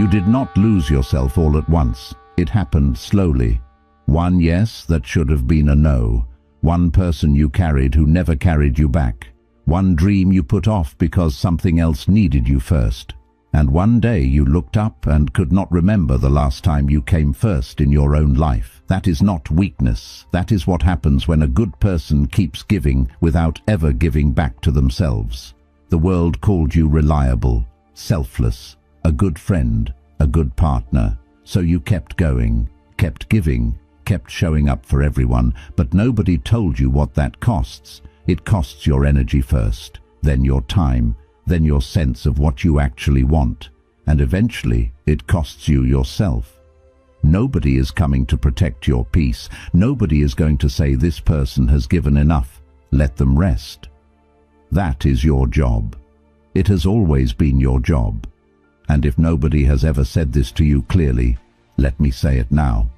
You did not lose yourself all at once. It happened slowly. One yes that should have been a no. One person you carried who never carried you back. One dream you put off because something else needed you first. And one day you looked up and could not remember the last time you came first in your own life. That is not weakness. That is what happens when a good person keeps giving without ever giving back to themselves. The world called you reliable, selfless, a good friend, a good partner. So you kept going, kept giving, kept showing up for everyone, but nobody told you what that costs. It costs your energy first, then your time, then your sense of what you actually want, and eventually it costs you yourself. Nobody is coming to protect your peace. Nobody is going to say this person has given enough, let them rest. That is your job. It has always been your job. And if nobody has ever said this to you clearly, let me say it now.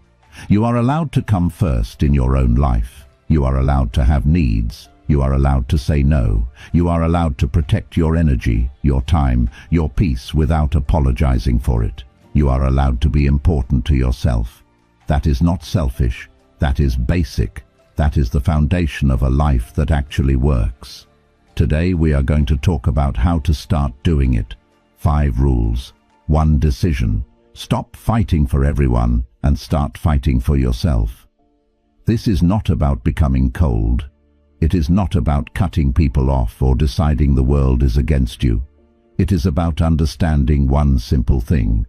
You are allowed to come first in your own life. You are allowed to have needs. You are allowed to say no. You are allowed to protect your energy, your time, your peace without apologizing for it. You are allowed to be important to yourself. That is not selfish. That is basic. That is the foundation of a life that actually works. Today we are going to talk about how to start doing it. 5 rules. 1 decision. Stop fighting for everyone and start fighting for yourself. This is not about becoming cold. It is not about cutting people off or deciding the world is against you. It is about understanding one simple thing.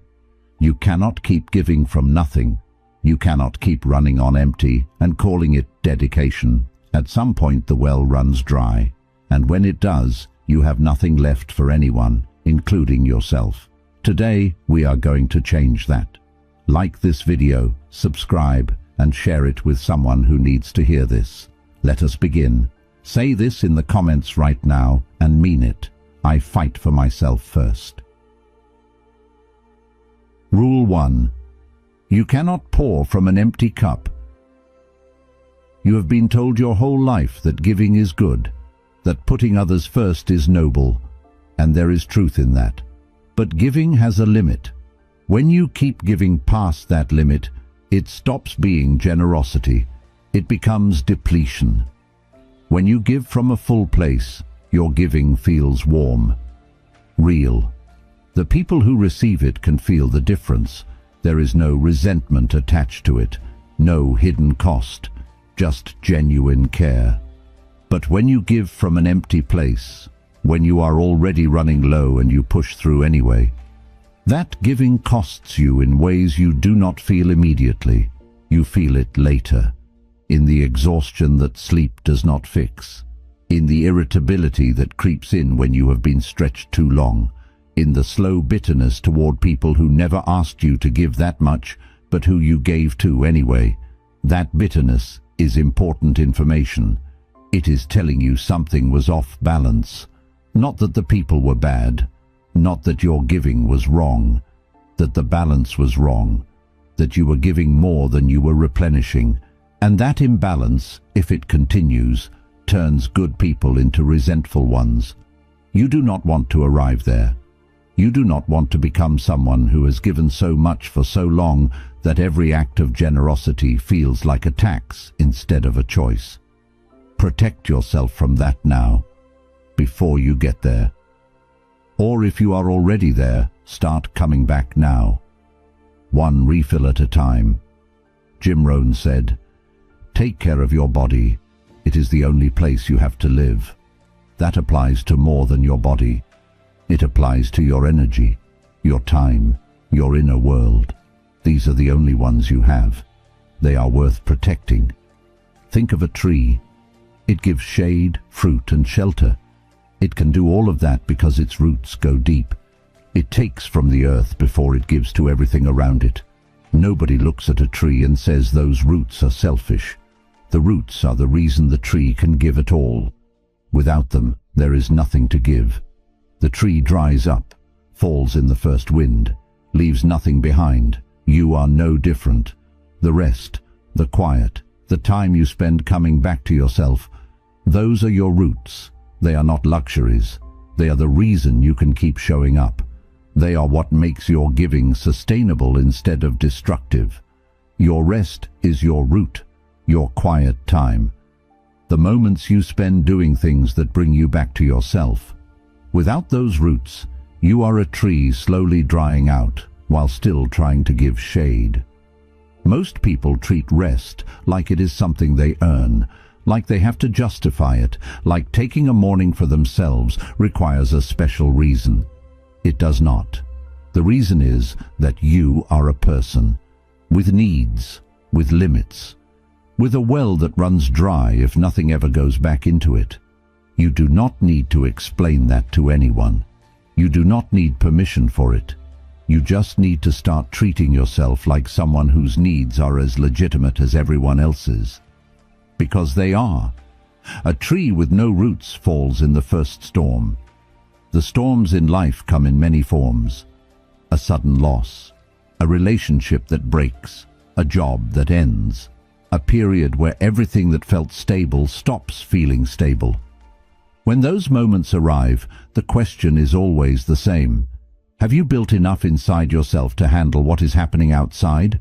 You cannot keep giving from nothing. You cannot keep running on empty and calling it dedication. At some point the well runs dry, and when it does, you have nothing left for anyone, including yourself. Today, we are going to change that. Like this video, subscribe, and share it with someone who needs to hear this. Let us begin. Say this in the comments right now and mean it. I fight for myself first. Rule 1. You cannot pour from an empty cup. You have been told your whole life that giving is good, that putting others first is noble, and there is truth in that. But giving has a limit. When you keep giving past that limit, it stops being generosity. It becomes depletion. When you give from a full place, your giving feels warm, real. The people who receive it can feel the difference. There is no resentment attached to it, no hidden cost, just genuine care. But when you give from an empty place, when you are already running low and you push through anyway, that giving costs you in ways you do not feel immediately. You feel it later, in the exhaustion that sleep does not fix, in the irritability that creeps in when you have been stretched too long, in the slow bitterness toward people who never asked you to give that much, but who you gave to anyway. That bitterness is important information. It is telling you something was off balance. Not that the people were bad, not that your giving was wrong, that the balance was wrong, that you were giving more than you were replenishing. And that imbalance, if it continues, turns good people into resentful ones. You do not want to arrive there. You do not want to become someone who has given so much for so long that every act of generosity feels like a tax instead of a choice. Protect yourself from that now, before you get there. Or if you are already there, start coming back now. 1 refill at a time. Jim Rohn said, "Take care of your body. It is the only place you have to live." That applies to more than your body. It applies to your energy, your time, your inner world. These are the only ones you have. They are worth protecting. Think of a tree. It gives shade, fruit, and shelter. It can do all of that because its roots go deep. It takes from the earth before it gives to everything around it. Nobody looks at a tree and says those roots are selfish. The roots are the reason the tree can give at all. Without them, there is nothing to give. The tree dries up, falls in the first wind, leaves nothing behind. You are no different. The rest, the quiet, the time you spend coming back to yourself, those are your roots. They are not luxuries. They are the reason you can keep showing up. They are what makes your giving sustainable instead of destructive. Your rest is your root, your quiet time. The moments you spend doing things that bring you back to yourself. Without those roots, you are a tree slowly drying out while still trying to give shade. Most people treat rest like it is something they earn, like they have to justify it, like taking a morning for themselves requires a special reason. It does not. The reason is that you are a person, with needs, with limits, with a well that runs dry if nothing ever goes back into it. You do not need to explain that to anyone. You do not need permission for it. You just need to start treating yourself like someone whose needs are as legitimate as everyone else's. Because they are. A tree with no roots falls in the first storm. The storms in life come in many forms. A sudden loss, a relationship that breaks, a job that ends, a period where everything that felt stable stops feeling stable. When those moments arrive, the question is always the same. Have you built enough inside yourself to handle what is happening outside?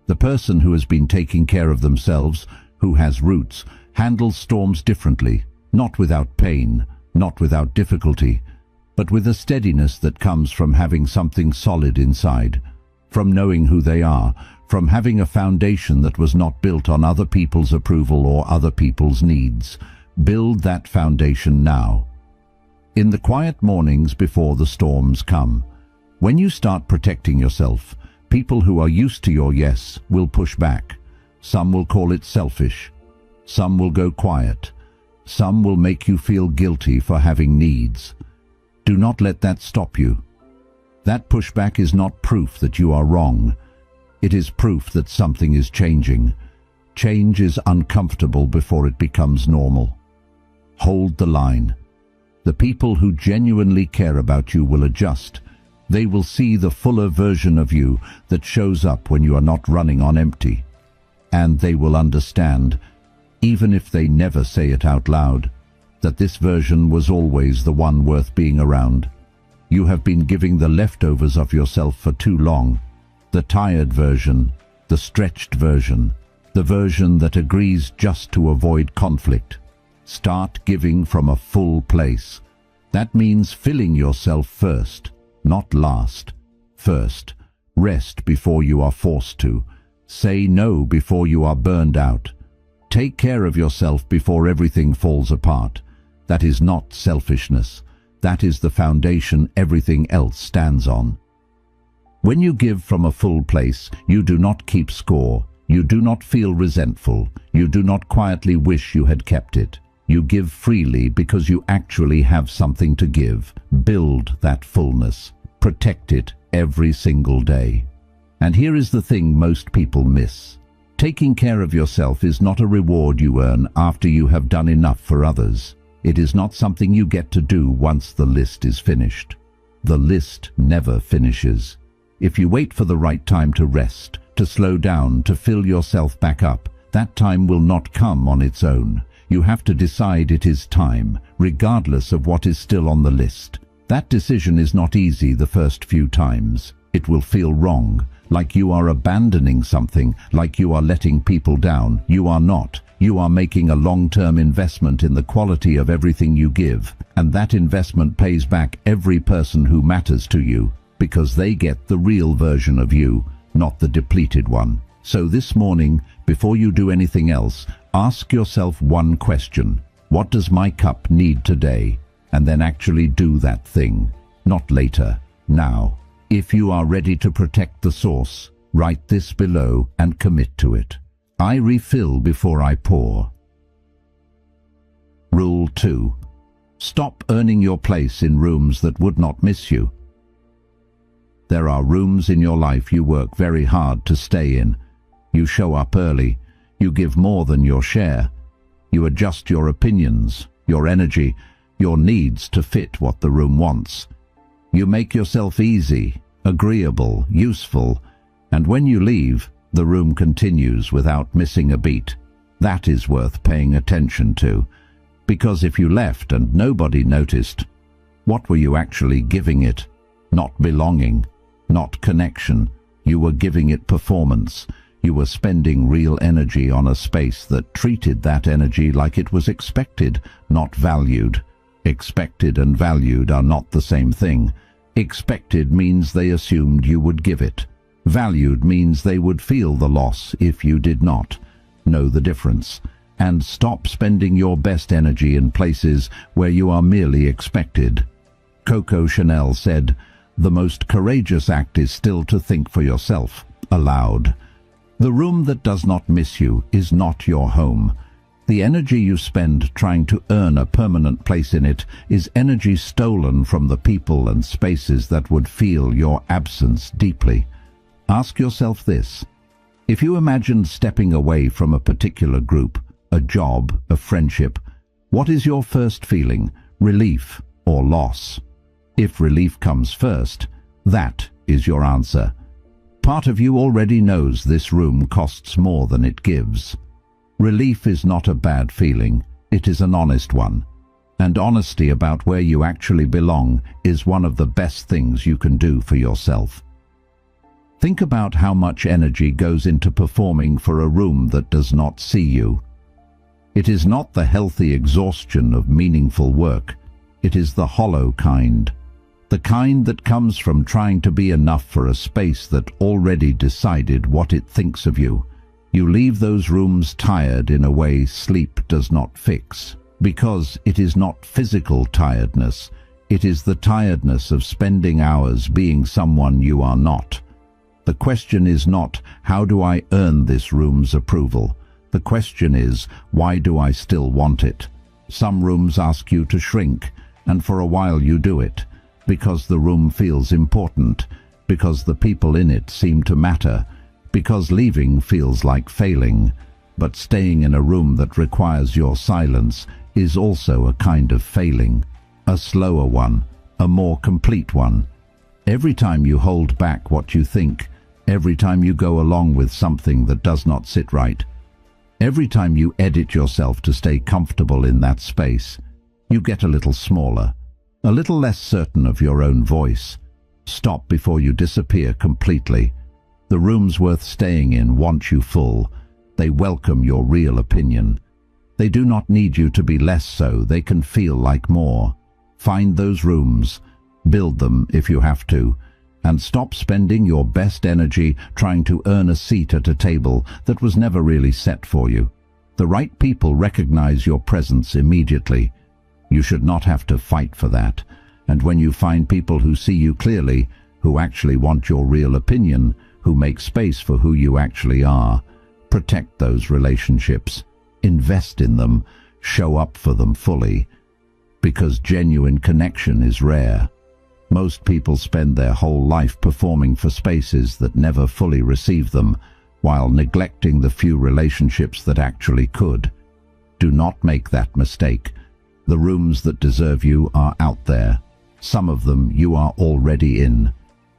The person who has been taking care of themselves, who has roots, handles storms differently, not without pain, not without difficulty, but with a steadiness that comes from having something solid inside, from knowing who they are, from having a foundation that was not built on other people's approval or other people's needs. Build that foundation now. In the quiet mornings before the storms come, when you start protecting yourself, people who are used to your yes will push back. Some will call it selfish. Some will go quiet. Some will make you feel guilty for having needs. Do not let that stop you. That pushback is not proof that you are wrong. It is proof that something is changing. Change is uncomfortable before it becomes normal. Hold the line. The people who genuinely care about you will adjust. They will see the fuller version of you that shows up when you are not running on empty. And they will understand, even if they never say it out loud, that this version was always the one worth being around. You have been giving the leftovers of yourself for too long. The tired version, the stretched version, the version that agrees just to avoid conflict. Start giving from a full place. That means filling yourself first, not last. First, rest before you are forced to. Say no before you are burned out. Take care of yourself before everything falls apart. That is not selfishness. That is the foundation everything else stands on. When you give from a full place, you do not keep score. You do not feel resentful. You do not quietly wish you had kept it. You give freely because you actually have something to give. Build that fullness. Protect it every single day. And here is the thing most people miss. Taking care of yourself is not a reward you earn after you have done enough for others. It is not something you get to do once the list is finished. The list never finishes. If you wait for the right time to rest, to slow down, to fill yourself back up, that time will not come on its own. You have to decide it is time, regardless of what is still on the list. That decision is not easy the first few times. It will feel wrong, like you are abandoning something, like you are letting people down. You are not. You are making a long-term investment in the quality of everything you give, and that investment pays back every person who matters to you, because they get the real version of you, not the depleted one. So this morning, before you do anything else, ask yourself one question. What does my cup need today? And then actually do that thing. Not later, now. If you are ready to protect the source, write this below and commit to it. I refill before I pour. Rule 2. Stop earning your place in rooms that would not miss you. There are rooms in your life you work very hard to stay in. You show up early. You give more than your share. You adjust your opinions, your energy, your needs to fit what the room wants. You make yourself easy, agreeable, useful, and when you leave, the room continues without missing a beat. That is worth paying attention to, because if you left and nobody noticed, what were you actually giving it? not belonging, not connection. You were giving it performance. You were spending real energy on a space that treated that energy like it was expected, not valued. Expected and valued are not the same thing. Expected means they assumed you would give it. Valued means they would feel the loss if you did not. Know the difference, and stop spending your best energy in places where you are merely expected. Coco Chanel said, "The most courageous act is still to think for yourself, aloud." The room that does not miss you is not your home. The energy you spend trying to earn a permanent place in it is energy stolen from the people and spaces that would feel your absence deeply. Ask yourself this. If you imagined stepping away from a particular group, a job, a friendship, what is your first feeling, relief or loss? If relief comes first, that is your answer. Part of you already knows this room costs more than it gives. Relief is not a bad feeling, it is an honest one. And honesty about where you actually belong is one of the best things you can do for yourself. Think about how much energy goes into performing for a room that does not see you. It is not the healthy exhaustion of meaningful work, it is the hollow kind. The kind that comes from trying to be enough for a space that already decided what it thinks of you. You leave those rooms tired in a way sleep does not fix, because it is not physical tiredness, it is the tiredness of spending hours being someone you are not. The question is not, how do I earn this room's approval? The question is, why do I still want it? Some rooms ask you to shrink, and for a while you do it. Because the room feels important, because the people in it seem to matter, because leaving feels like failing. But staying in a room that requires your silence is also a kind of failing, a slower one, a more complete one. Every time you hold back what you think, every time you go along with something that does not sit right, every time you edit yourself to stay comfortable in that space, you get a little smaller, a little less certain of your own voice. Stop before you disappear completely. The rooms worth staying in want you full. They welcome your real opinion. They do not need you to be less so. They can feel like more. Find those rooms, build them if you have to, and stop spending your best energy trying to earn a seat at a table that was never really set for you. The right people recognize your presence immediately. You should not have to fight for that. And when you find people who see you clearly, who actually want your real opinion, who make space for who you actually are, protect those relationships. Invest in them. Show up for them fully. Because genuine connection is rare. Most people spend their whole life performing for spaces that never fully receive them, while neglecting the few relationships that actually could. Do not make that mistake. The rooms that deserve you are out there. Some of them you are already in.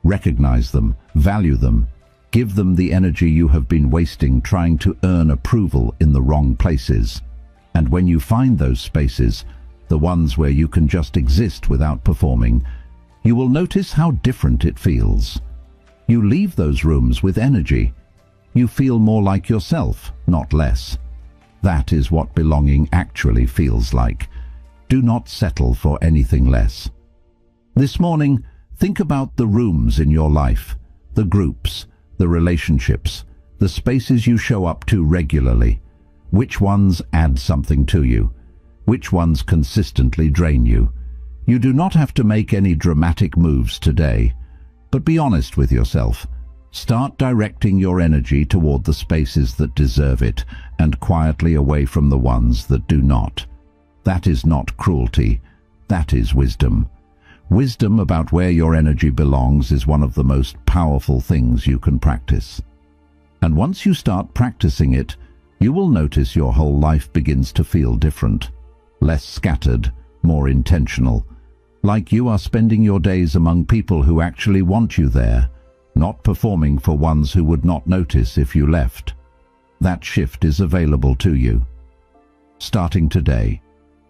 Recognize them, value them, give them the energy you have been wasting trying to earn approval in the wrong places. And when you find those spaces, the ones where you can just exist without performing, you will notice how different it feels. You leave those rooms with energy. You feel more like yourself, not less. That is what belonging actually feels like. Do not settle for anything less. This morning, think about the rooms in your life, the groups, the relationships, the spaces you show up to regularly. Which ones add something to you? Which ones consistently drain you? You do not have to make any dramatic moves today, but be honest with yourself. Start directing your energy toward the spaces that deserve it and quietly away from the ones that do not. That is not cruelty, that is wisdom. Wisdom about where your energy belongs is one of the most powerful things you can practice. And once you start practicing it, you will notice your whole life begins to feel different, less scattered, more intentional, like you are spending your days among people who actually want you there, not performing for ones who would not notice if you left. That shift is available to you. Starting today.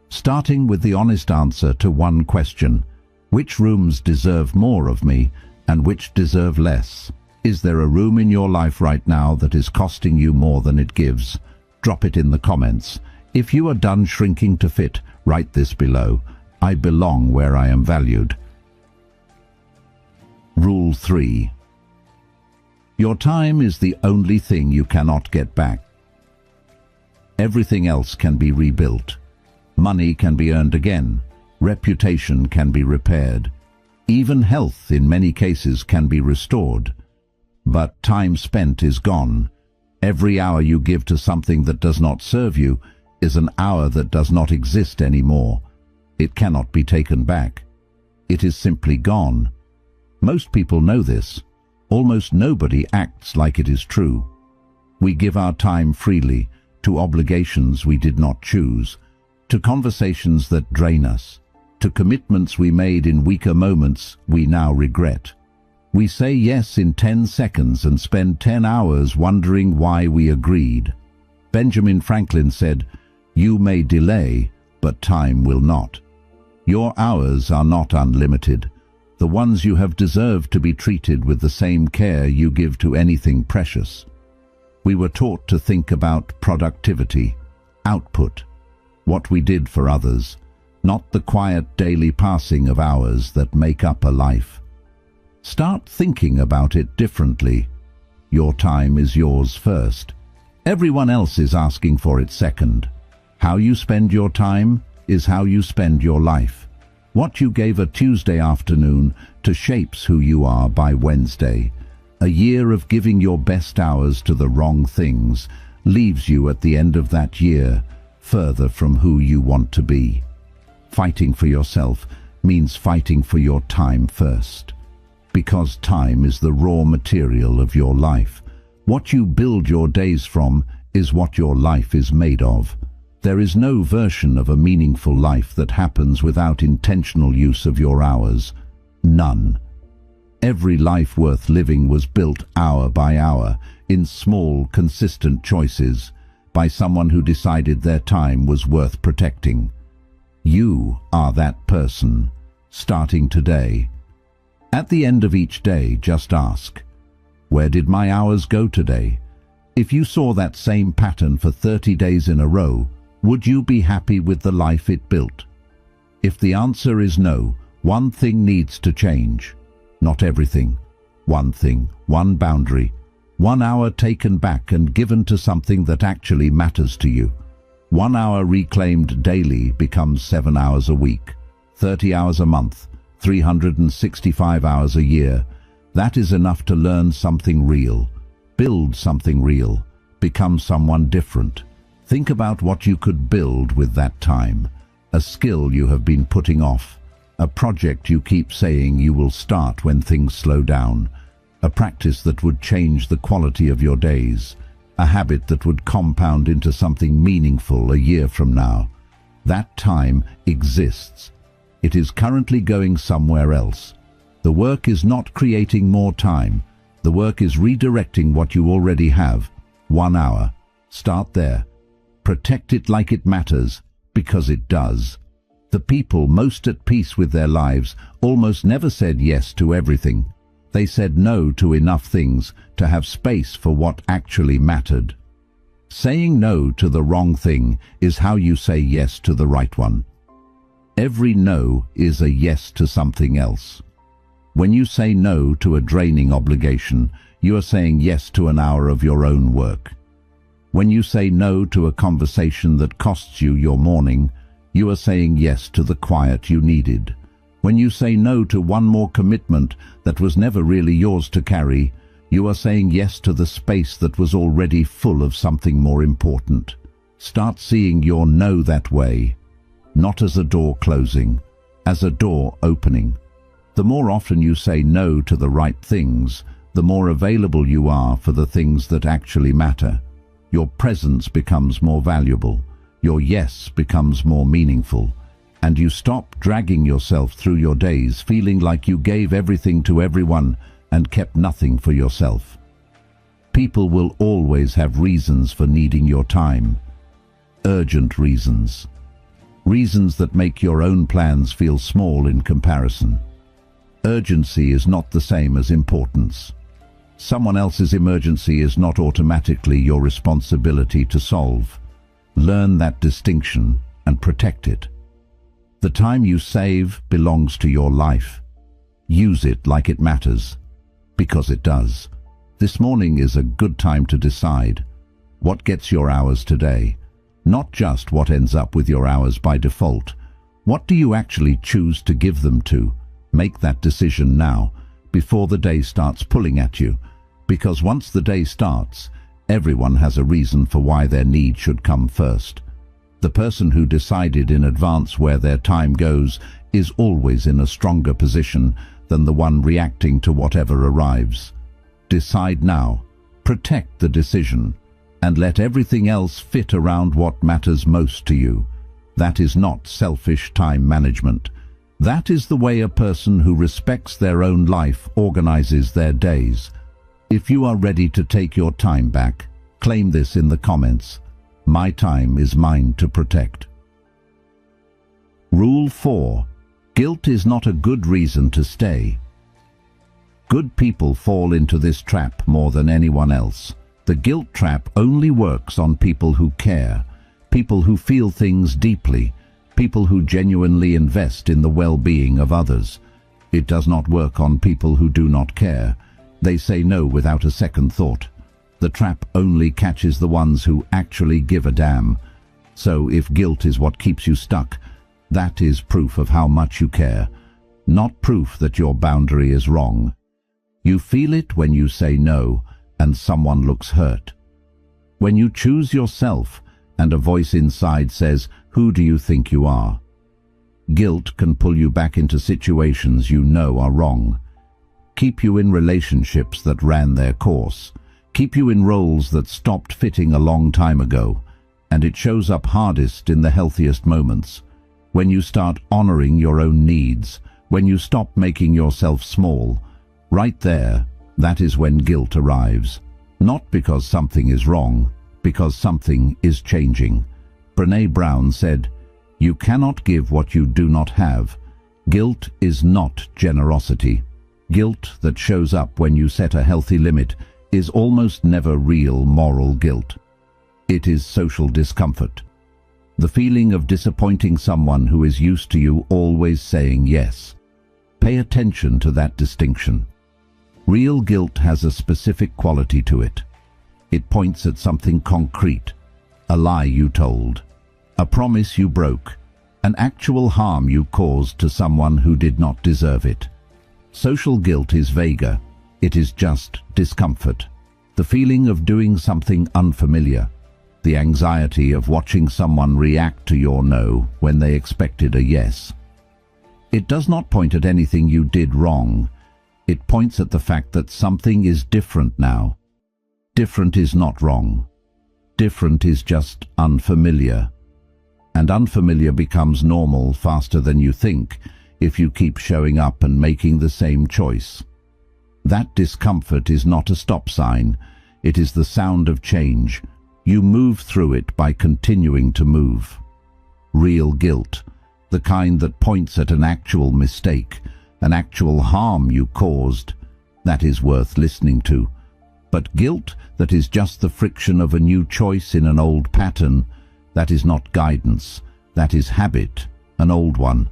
Starting with the honest answer to one question: Which rooms deserve more of me and which deserve less? Is there a room in your life right now that is costing you more than it gives? Drop it in the comments. If you are done shrinking to fit, write this below. I belong where I am valued. Rule 3. Your time is the only thing you cannot get back. Everything else can be rebuilt. Money can be earned again. Reputation can be repaired. Even health in many cases can be restored. But time spent is gone. Every hour you give to something that does not serve you is an hour that does not exist anymore. It cannot be taken back. It is simply gone. Most people know this. Almost nobody acts like it is true. We give our time freely to obligations we did not choose, to conversations that drain us, to commitments we made in weaker moments we now regret. We say yes in 10 seconds and spend 10 hours wondering why we agreed. Benjamin Franklin said, "You may delay, but time will not." Your hours are not unlimited. The ones you have deserved to be treated with the same care you give to anything precious. We were taught to think about productivity, output, what we did for others, not the quiet daily passing of hours that make up a life. Start thinking about it differently. Your time is yours first. Everyone else is asking for it second. How you spend your time is how you spend your life. What you gave a Tuesday afternoon to shapes who you are by Wednesday. A year of giving your best hours to the wrong things leaves you at the end of that year further from who you want to be. Fighting for yourself means fighting for your time first. Because time is the raw material of your life. What you build your days from is what your life is made of. There is no version of a meaningful life that happens without intentional use of your hours. None. Every life worth living was built hour by hour, in small, consistent choices, by someone who decided their time was worth protecting. You are that person, starting today. At the end of each day, just ask, where did my hours go today? If you saw that same pattern for 30 days in a row, would you be happy with the life it built? If the answer is no, one thing needs to change. Not everything. One thing, one boundary. 1 hour taken back and given to something that actually matters to you. 1 hour reclaimed daily becomes 7 hours a week, 30 hours a month, 365 hours a year. That is enough to learn something real, build something real, become someone different. Think about what you could build with that time. A skill you have been putting off. A project you keep saying you will start when things slow down. A practice that would change the quality of your days. A habit that would compound into something meaningful a year from now. That time exists. It is currently going somewhere else. The work is not creating more time. The work is redirecting what you already have. 1 hour. Start there. Protect it like it matters, because it does. The people most at peace with their lives almost never said yes to everything. They said no to enough things to have space for what actually mattered. Saying no to the wrong thing is how you say yes to the right one. Every no is a yes to something else. When you say no to a draining obligation, you are saying yes to an hour of your own work. When you say no to a conversation that costs you your morning, you are saying yes to the quiet you needed. When you say no to one more commitment that was never really yours to carry, you are saying yes to the space that was already full of something more important. Start seeing your no that way, not as a door closing, as a door opening. The more often you say no to the right things, the more available you are for the things that actually matter. Your presence becomes more valuable, your yes becomes more meaningful, and you stop dragging yourself through your days feeling like you gave everything to everyone and kept nothing for yourself. People will always have reasons for needing your time. Urgent reasons. Reasons that make your own plans feel small in comparison. Urgency is not the same as importance. Someone else's emergency is not automatically your responsibility to solve. Learn that distinction and protect it. The time you save belongs to your life. Use it like it matters, because it does. This morning is a good time to decide what gets your hours today, not just what ends up with your hours by default. What do you actually choose to give them to? Make that decision now, before the day starts pulling at you, because once the day starts, everyone has a reason for why their need should come first. The person who decided in advance where their time goes is always in a stronger position than the one reacting to whatever arrives. Decide now, protect the decision, and let everything else fit around what matters most to you. That is not selfish time management. That is the way a person who respects their own life organizes their days. If you are ready to take your time back, claim this in the comments. My time is mine to protect. Rule 4. Guilt is not a good reason to stay. Good people fall into this trap more than anyone else. The guilt trap only works on people who care, people who feel things deeply, people who genuinely invest in the well-being of others. It does not work on people who do not care. They say no without a second thought. The trap only catches the ones who actually give a damn. So if guilt is what keeps you stuck, that is proof of how much you care, not proof that your boundary is wrong. You feel it when you say no and someone looks hurt. When you choose yourself and a voice inside says, "Who do you think you are?" Guilt can pull you back into situations you know are wrong, keep you in relationships that ran their course, keep you in roles that stopped fitting a long time ago, and it shows up hardest in the healthiest moments. When you start honoring your own needs, when you stop making yourself small, right there, that is when guilt arrives. Not because something is wrong, because something is changing. Brené Brown said, "You cannot give what you do not have." Guilt is not generosity. Guilt that shows up when you set a healthy limit is almost never real moral guilt. It is social discomfort. The feeling of disappointing someone who is used to you always saying yes. Pay attention to that distinction. Real guilt has a specific quality to it. It points at something concrete, a lie you told, a promise you broke, an actual harm you caused to someone who did not deserve it. Social guilt is vaguer. It is just discomfort. The feeling of doing something unfamiliar. The anxiety of watching someone react to your no when they expected a yes. It does not point at anything you did wrong. It points at the fact that something is different now. Different is not wrong. Different is just unfamiliar. And unfamiliar becomes normal faster than you think if you keep showing up and making the same choice. That discomfort is not a stop sign. It is the sound of change. You move through it by continuing to move. Real guilt, the kind that points at an actual mistake, an actual harm you caused, that is worth listening to. But guilt that is just the friction of a new choice in an old pattern, that is not guidance, that is habit, an old one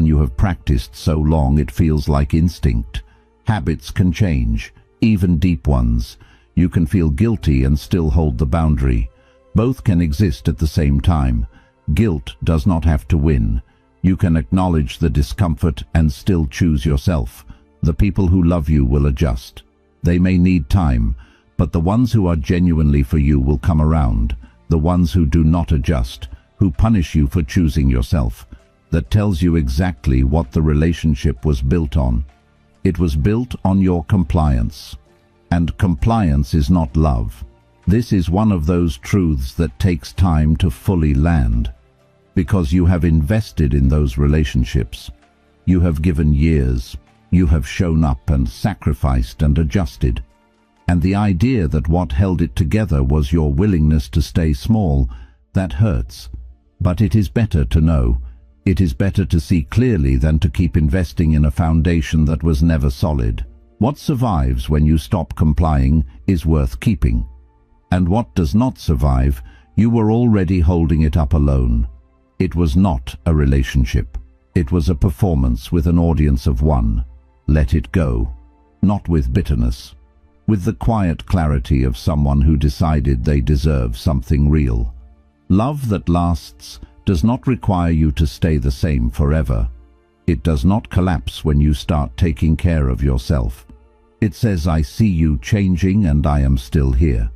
you have practiced so long it feels like instinct. Habits can change, even deep ones. You can feel guilty and still hold the boundary. Both can exist at the same time. Guilt does not have to win. You can acknowledge the discomfort and still choose yourself. The people who love you will adjust. They may need time, but the ones who are genuinely for you will come around. The ones who do not adjust, who punish you for choosing yourself. That tells you exactly what the relationship was built on. It was built on your compliance. And compliance is not love. This is one of those truths that takes time to fully land. Because you have invested in those relationships. You have given years. You have shown up and sacrificed and adjusted. And the idea that what held it together was your willingness to stay small, that hurts. But it is better to know It is better to see clearly than to keep investing in a foundation that was never solid. What survives when you stop complying is worth keeping. And what does not survive, you were already holding it up alone. It was not a relationship. It was a performance with an audience of one. Let it go. Not with bitterness. With the quiet clarity of someone who decided they deserve something real. Love that lasts does not require you to stay the same forever. It does not collapse when you start taking care of yourself. It says, I see you changing and I am still here.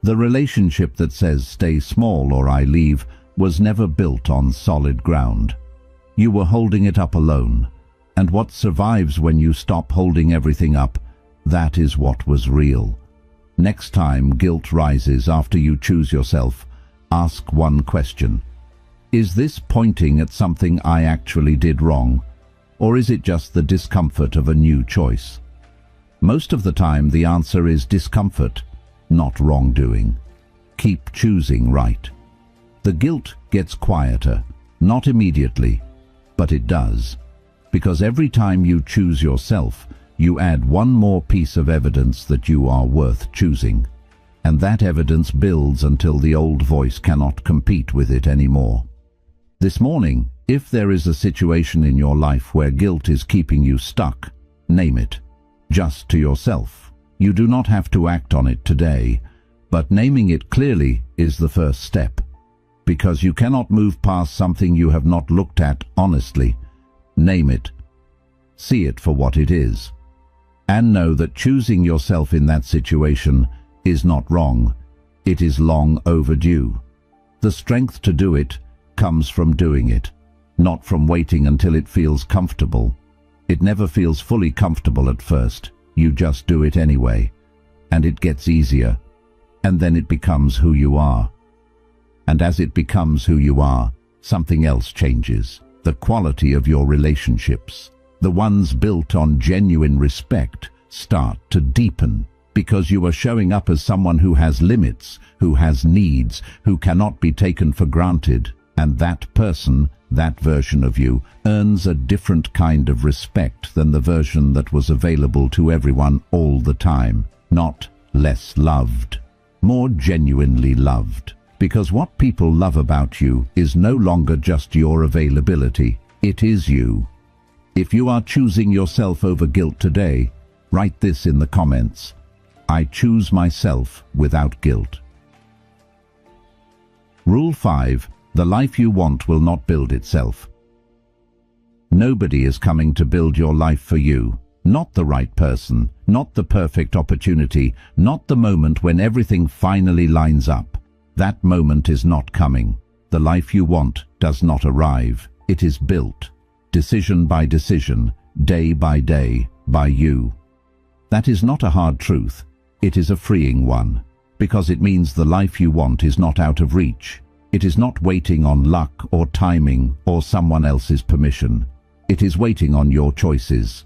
The relationship that says stay small or I leave was never built on solid ground. You were holding it up alone. And what survives when you stop holding everything up, that is what was real. Next time guilt rises after you choose yourself, ask one question. Is this pointing at something I actually did wrong? Or is it just the discomfort of a new choice? Most of the time the answer is discomfort, not wrongdoing. Keep choosing right. The guilt gets quieter, not immediately, but it does. Because every time you choose yourself, you add one more piece of evidence that you are worth choosing. And that evidence builds until the old voice cannot compete with it anymore. This morning, if there is a situation in your life where guilt is keeping you stuck, name it. Just to yourself. You do not have to act on it today, but naming it clearly is the first step. Because you cannot move past something you have not looked at honestly. Name it. See it for what it is. And know that choosing yourself in that situation is not wrong. It is long overdue. The strength to do it comes from doing it, not from waiting until it feels comfortable. It never feels fully comfortable at first. You just do it anyway. And it gets easier. And then it becomes who you are. And as it becomes who you are, something else changes. The quality of your relationships, the ones built on genuine respect, start to deepen because you are showing up as someone who has limits, who has needs, who cannot be taken for granted. And that person, that version of you, earns a different kind of respect than the version that was available to everyone all the time. Not less loved, more genuinely loved. Because what people love about you is no longer just your availability, it is you. If you are choosing yourself over guilt today, write this in the comments. I choose myself without guilt. Rule 5. The life you want will not build itself. Nobody is coming to build your life for you. Not the right person, not the perfect opportunity, not the moment when everything finally lines up. That moment is not coming. The life you want does not arrive. It is built, decision by decision, day by day, by you. That is not a hard truth. It is a freeing one, because it means the life you want is not out of reach. It is not waiting on luck or timing or someone else's permission. It is waiting on your choices.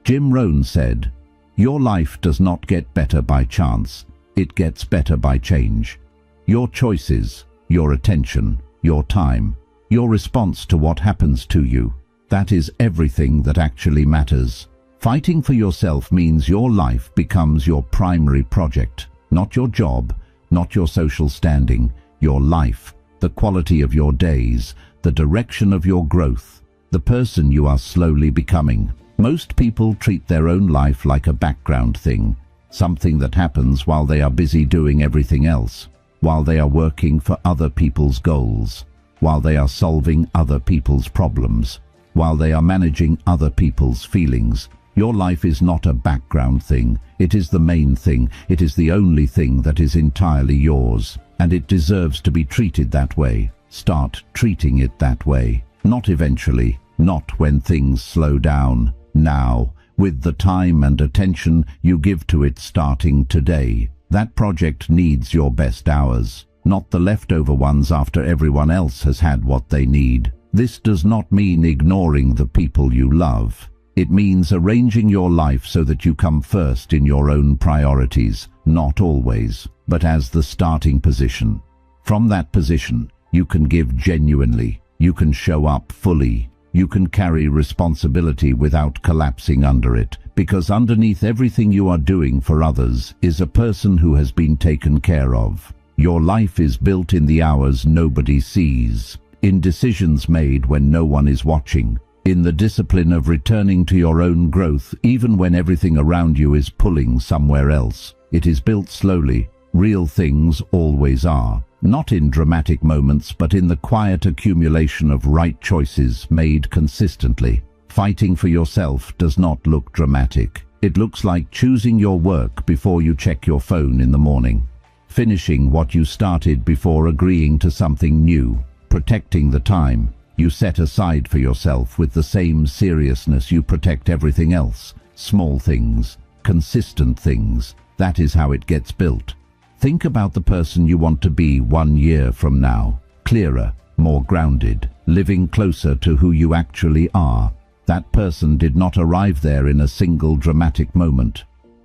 Jim Rohn said, "Your life does not get better by chance. It gets better by change." Your choices, your attention, your time, your response to what happens to you, that is everything that actually matters. Fighting for yourself means your life becomes your primary project, not your job, not your social standing, your life, the quality of your days, the direction of your growth, the person you are slowly becoming. Most people treat their own life like a background thing, something that happens while they are busy doing everything else. While they are working for other people's goals, while they are solving other people's problems, while they are managing other people's feelings. Your life is not a background thing. It is the main thing. It is the only thing that is entirely yours, and it deserves to be treated that way. Start treating it that way. Not eventually, not when things slow down. Now, with the time and attention you give to it starting today. That project needs your best hours, not the leftover ones after everyone else has had what they need. This does not mean ignoring the people you love. It means arranging your life so that you come first in your own priorities, not always, but as the starting position. From that position, you can give genuinely, You can show up fully. You can carry responsibility without collapsing under it, because underneath everything you are doing for others is a person who has been taken care of. Your life is built in the hours nobody sees, in decisions made when no one is watching, in the discipline of returning to your own growth even when everything around you is pulling somewhere else. It is built slowly. Real things always are. Not in dramatic moments, but in the quiet accumulation of right choices made consistently. Fighting for yourself does not look dramatic. It looks like choosing your work before you check your phone in the morning. Finishing what you started before agreeing to something new. Protecting the time you set aside for yourself with the same seriousness you protect everything else. Small things, consistent things. That is how it gets built. Think about the person you want to be 1 year from now. Clearer, more grounded, living closer to who you actually are. That person did not arrive there in a single dramatic moment.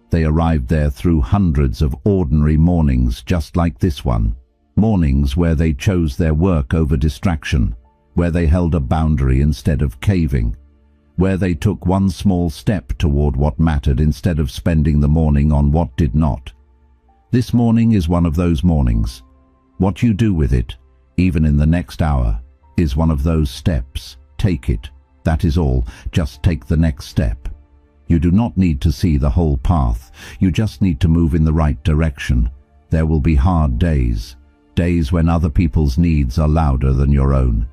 They arrived there through hundreds of ordinary mornings just like this one. Mornings where they chose their work over distraction, where they held a boundary instead of caving, where they took one small step toward what mattered instead of spending the morning on what did not. This morning is one of those mornings. What you do with it, even in the next hour, is one of those steps. Take it. That is all. Just take the next step. You do not need to see the whole path. You just need to move in the right direction. There will be hard days. Days when other people's needs are louder than your own.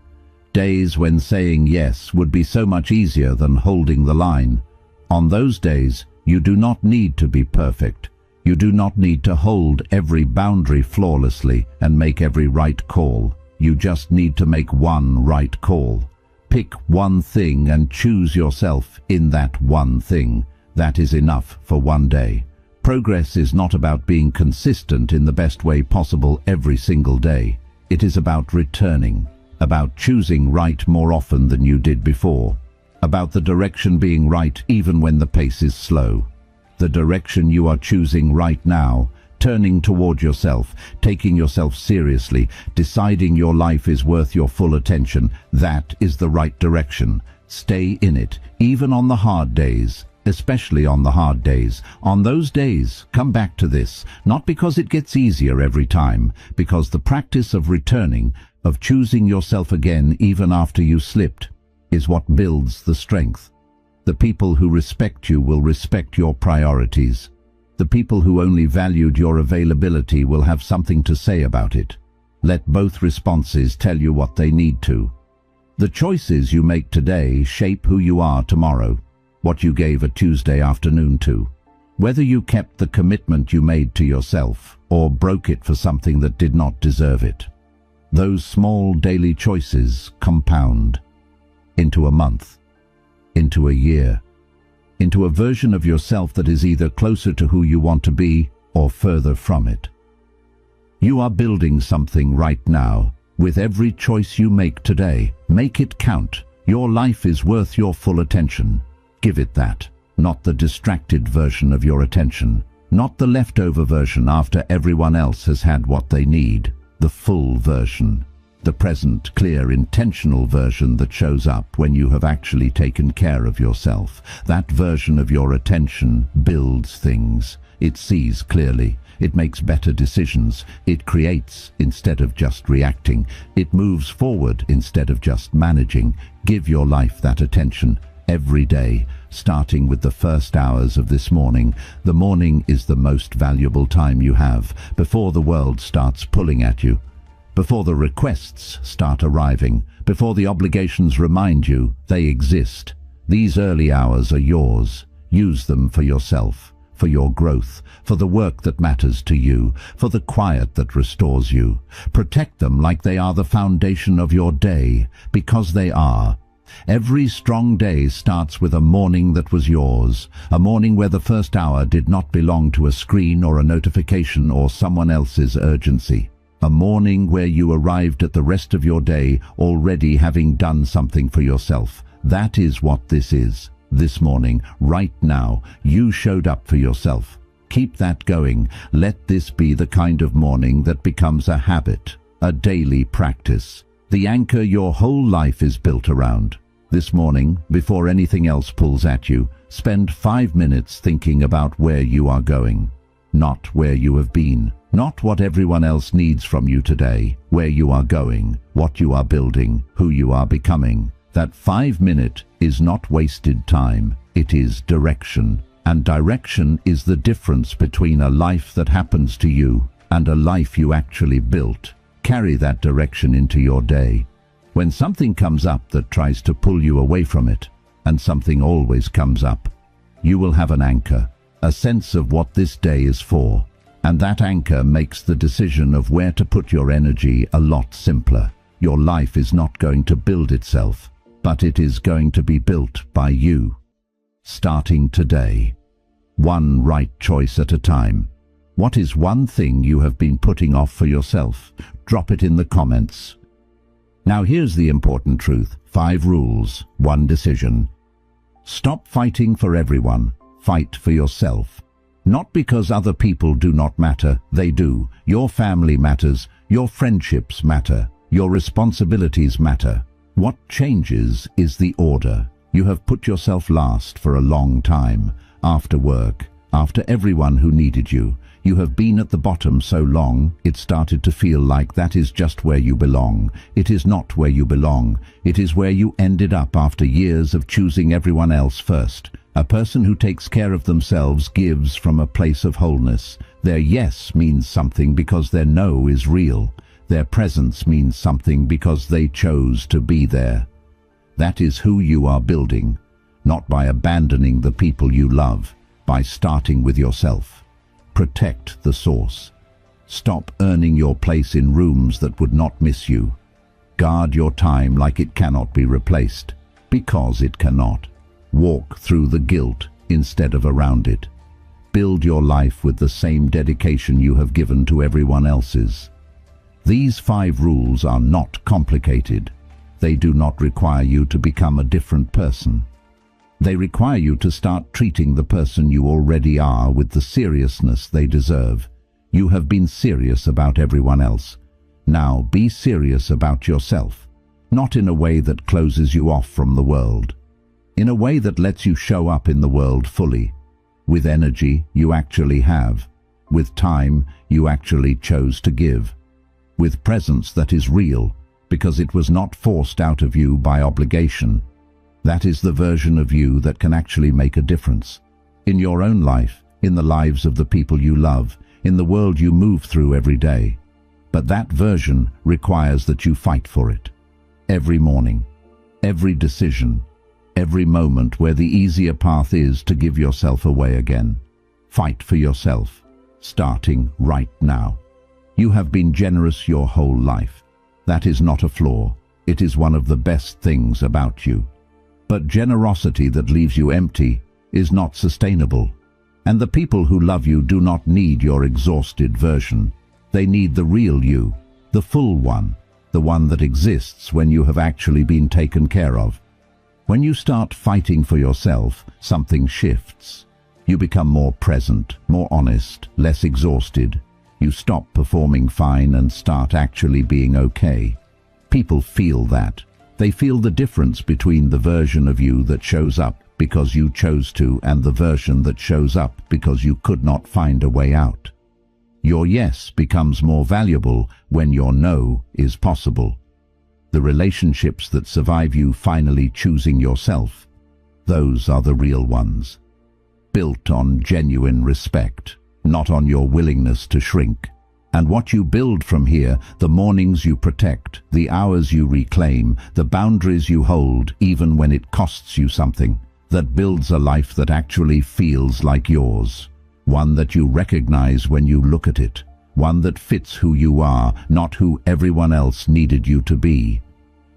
Days when saying yes would be so much easier than holding the line. On those days, you do not need to be perfect. You do not need to hold every boundary flawlessly and make every right call. You just need to make one right call. Pick one thing and choose yourself in that one thing. That is enough for one day. Progress is not about being consistent in the best way possible every single day. It is about returning, about choosing right more often than you did before, about the direction being right even when the pace is slow. The direction you are choosing right now, turning toward yourself, taking yourself seriously, deciding your life is worth your full attention, that is the right direction. Stay in it, even on the hard days, especially on the hard days. On those days, come back to this, not because it gets easier every time, because the practice of returning, of choosing yourself again even after you slipped, is what builds the strength. The people who respect you will respect your priorities. The people who only valued your availability will have something to say about it. Let both responses tell you what they need to. The choices you make today shape who you are tomorrow, what you gave a Tuesday afternoon to. Whether you kept the commitment you made to yourself or broke it for something that did not deserve it. Those small daily choices compound into a month, into a year, into a version of yourself that is either closer to who you want to be or further from it. You are building something right now. With every choice you make today, make it count. Your life is worth your full attention. Give it that, not the distracted version of your attention, not the leftover version after everyone else has had what they need, the full version. The present, clear, intentional version that shows up when you have actually taken care of yourself. That version of your attention builds things. It sees clearly. It makes better decisions. It creates instead of just reacting. It moves forward instead of just managing. Give your life that attention every day, starting with the first hours of this morning. The morning is the most valuable time you have before the world starts pulling at you. Before the requests start arriving, before the obligations remind you they exist. These early hours are yours. Use them for yourself, for your growth, for the work that matters to you, for the quiet that restores you. Protect them like they are the foundation of your day, because they are. Every strong day starts with a morning that was yours, a morning where the first hour did not belong to a screen or a notification or someone else's urgency. A morning where you arrived at the rest of your day already having done something for yourself. That is what this is. This morning, right now, you showed up for yourself. Keep that going. Let this be the kind of morning that becomes a habit, a daily practice. the anchor your whole life is built around. This morning, before anything else pulls at you, spend 5 minutes thinking about where you are going, not where you have been, not what everyone else needs from you today, where you are going, what you are building, who you are becoming. That 5 minute is not wasted time, it is direction. And direction is the difference between a life that happens to you and a life you actually built. Carry that direction into your day. When something comes up that tries to pull you away from it, and something always comes up, you will have an anchor, a sense of what this day is for. And that anchor makes the decision of where to put your energy a lot simpler. Your life is not going to build itself, but it is going to be built by you. Starting today, one right choice at a time. What is one thing you have been putting off for yourself? Drop it in the comments. Now here's the important truth. 5 rules, 1 decision. Stop fighting for everyone. Fight for yourself. Not because other people do not matter, they do. Your family matters, your friendships matter, your responsibilities matter. What changes is the order. You have put yourself last for a long time. After work, after everyone who needed you. You have been at the bottom so long, it started to feel like that is just where you belong. It is not where you belong. It is where you ended up after years of choosing everyone else first. A person who takes care of themselves gives from a place of wholeness. Their yes means something because their no is real. Their presence means something because they chose to be there. That is who you are building, not by abandoning the people you love, by starting with yourself. Protect the source. Stop earning your place in rooms that would not miss you. Guard your time like it cannot be replaced, because it cannot. Walk through the guilt instead of around it. Build your life with the same dedication you have given to everyone else's. These 5 rules are not complicated. They do not require you to become a different person. They require you to start treating the person you already are with the seriousness they deserve. You have been serious about everyone else. Now be serious about yourself, not in a way that closes you off from the world. In a way that lets you show up in the world fully, with energy you actually have, with time you actually chose to give, with presence that is real because it was not forced out of you by obligation. That is the version of you that can actually make a difference. In your own life, in the lives of the people you love, in the world you move through every day. But that version requires that you fight for it. Every morning, every decision, every moment where the easier path is to give yourself away again. Fight for yourself, starting right now. You have been generous your whole life. That is not a flaw. It is one of the best things about you. But generosity that leaves you empty is not sustainable. And the people who love you do not need your exhausted version. They need the real you, the full one, the one that exists when you have actually been taken care of. When you start fighting for yourself, something shifts. You become more present, more honest, less exhausted. You stop performing fine and start actually being okay. People feel that. They feel the difference between the version of you that shows up because you chose to and the version that shows up because you could not find a way out. Your yes becomes more valuable when your no is possible. The relationships that survive you finally choosing yourself, those are the real ones. Built on genuine respect, not on your willingness to shrink. And what you build from here, the mornings you protect, the hours you reclaim, the boundaries you hold even when it costs you something, that builds a life that actually feels like yours. One that you recognize when you look at it. One that fits who you are, not who everyone else needed you to be.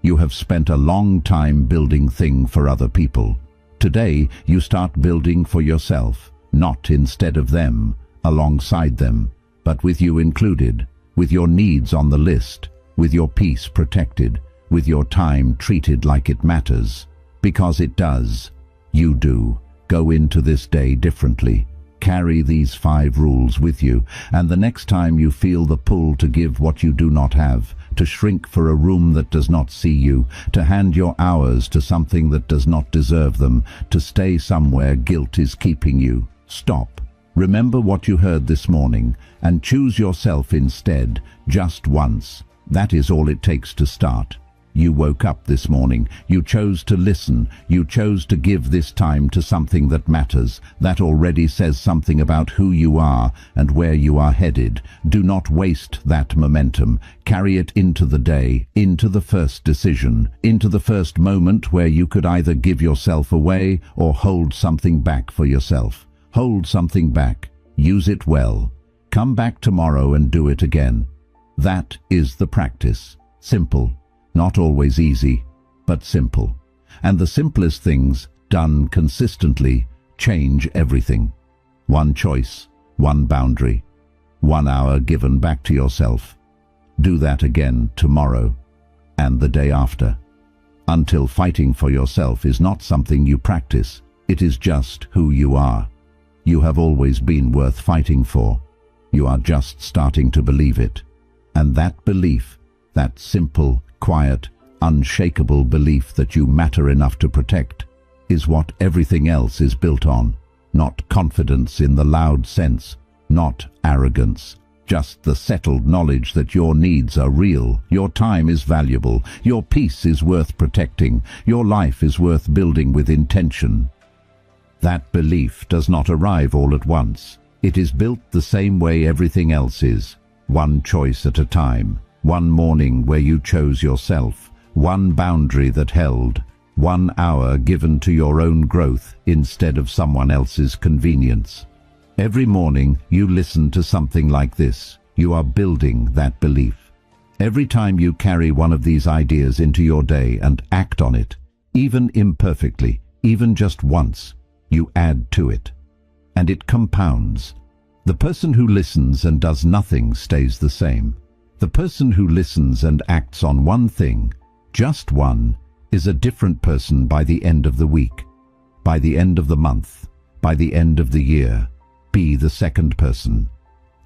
You have spent a long time building things for other people. Today, you start building for yourself, not instead of them, alongside them, but with you included, with your needs on the list, with your peace protected, with your time treated like it matters. Because it does. You do. Go into this day differently. Carry these 5 rules with you, and the next time you feel the pull to give what you do not have, to shrink for a room that does not see you, to hand your hours to something that does not deserve them, to stay somewhere guilt is keeping you, stop. Remember what you heard this morning, and choose yourself instead, just once. That is all it takes to start. You woke up this morning, you chose to listen, you chose to give this time to something that matters. That already says something about who you are and where you are headed. Do not waste that momentum. Carry it into the day, into the first decision, into the first moment where you could either give yourself away or hold something back for yourself. Hold something back. Use it well. Come back tomorrow and do it again. That is the practice. Simple. Not always easy, but simple. And the simplest things, done consistently, change everything. One choice, one boundary, 1 hour given back to yourself. Do that again tomorrow and the day after. Until fighting for yourself is not something you practice, it is just who you are. You have always been worth fighting for. You are just starting to believe it. And that belief, that simple, quiet, unshakable belief that you matter enough to protect, is what everything else is built on. Not confidence in the loud sense, not arrogance, just the settled knowledge that your needs are real, your time is valuable, your peace is worth protecting, your life is worth building with intention. That belief does not arrive all at once. It is built the same way everything else is, one choice at a time. One morning where you chose yourself, one boundary that held, 1 hour given to your own growth instead of someone else's convenience. Every morning you listen to something like this. You are building that belief. Every time you carry one of these ideas into your day and act on it, even imperfectly, even just once, you add to it. And it compounds. The person who listens and does nothing stays the same. The person who listens and acts on one thing, just one, is a different person by the end of the week, by the end of the month, by the end of the year. Be the second person.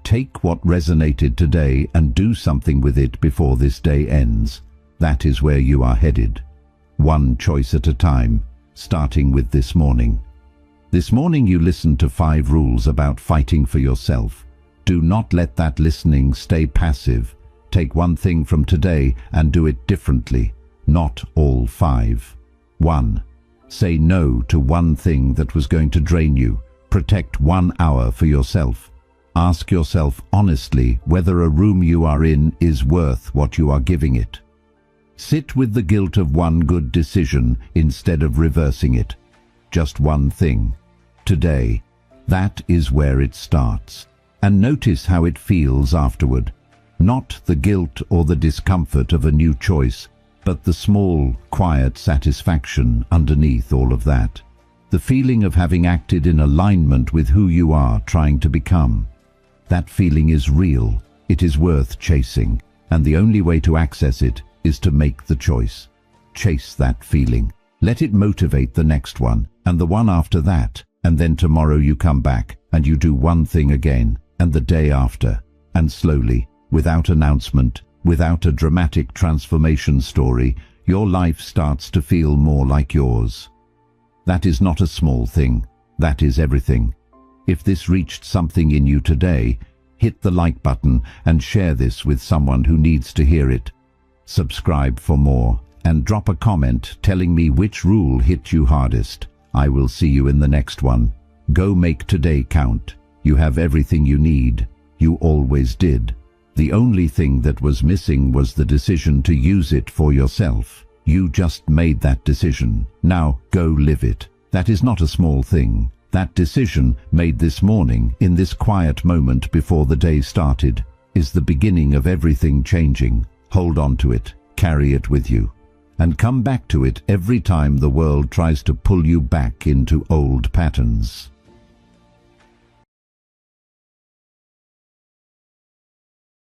Take what resonated today and do something with it before this day ends. That is where you are headed. One choice at a time, starting with this morning. This morning you listened to 5 rules about fighting for yourself. Do not let that listening stay passive. Take one thing from today and do it differently, not all 5. 1. Say no to one thing that was going to drain you. Protect 1 hour for yourself. Ask yourself honestly whether a room you are in is worth what you are giving it. Sit with the guilt of one good decision instead of reversing it. Just one thing. Today. That is where it starts. And notice how it feels afterward. Not the guilt or the discomfort of a new choice, but the small, quiet satisfaction underneath all of that. The feeling of having acted in alignment with who you are trying to become. That feeling is real, it is worth chasing, and the only way to access it is to make the choice. Chase that feeling. Let it motivate the next one, and the one after that, and then tomorrow you come back, and you do one thing again, and the day after, and slowly, without announcement, without a dramatic transformation story, your life starts to feel more like yours. That is not a small thing, that is everything. If this reached something in you today, hit the like button and share this with someone who needs to hear it. Subscribe for more, and drop a comment telling me which rule hit you hardest. I will see you in the next one. Go make today count. You have everything you need. You always did. The only thing that was missing was the decision to use it for yourself. You just made that decision. Now go live it. That is not a small thing. That decision, made this morning, in this quiet moment before the day started, is the beginning of everything changing. Hold on to it. Carry it with you. And come back to it every time the world tries to pull you back into old patterns.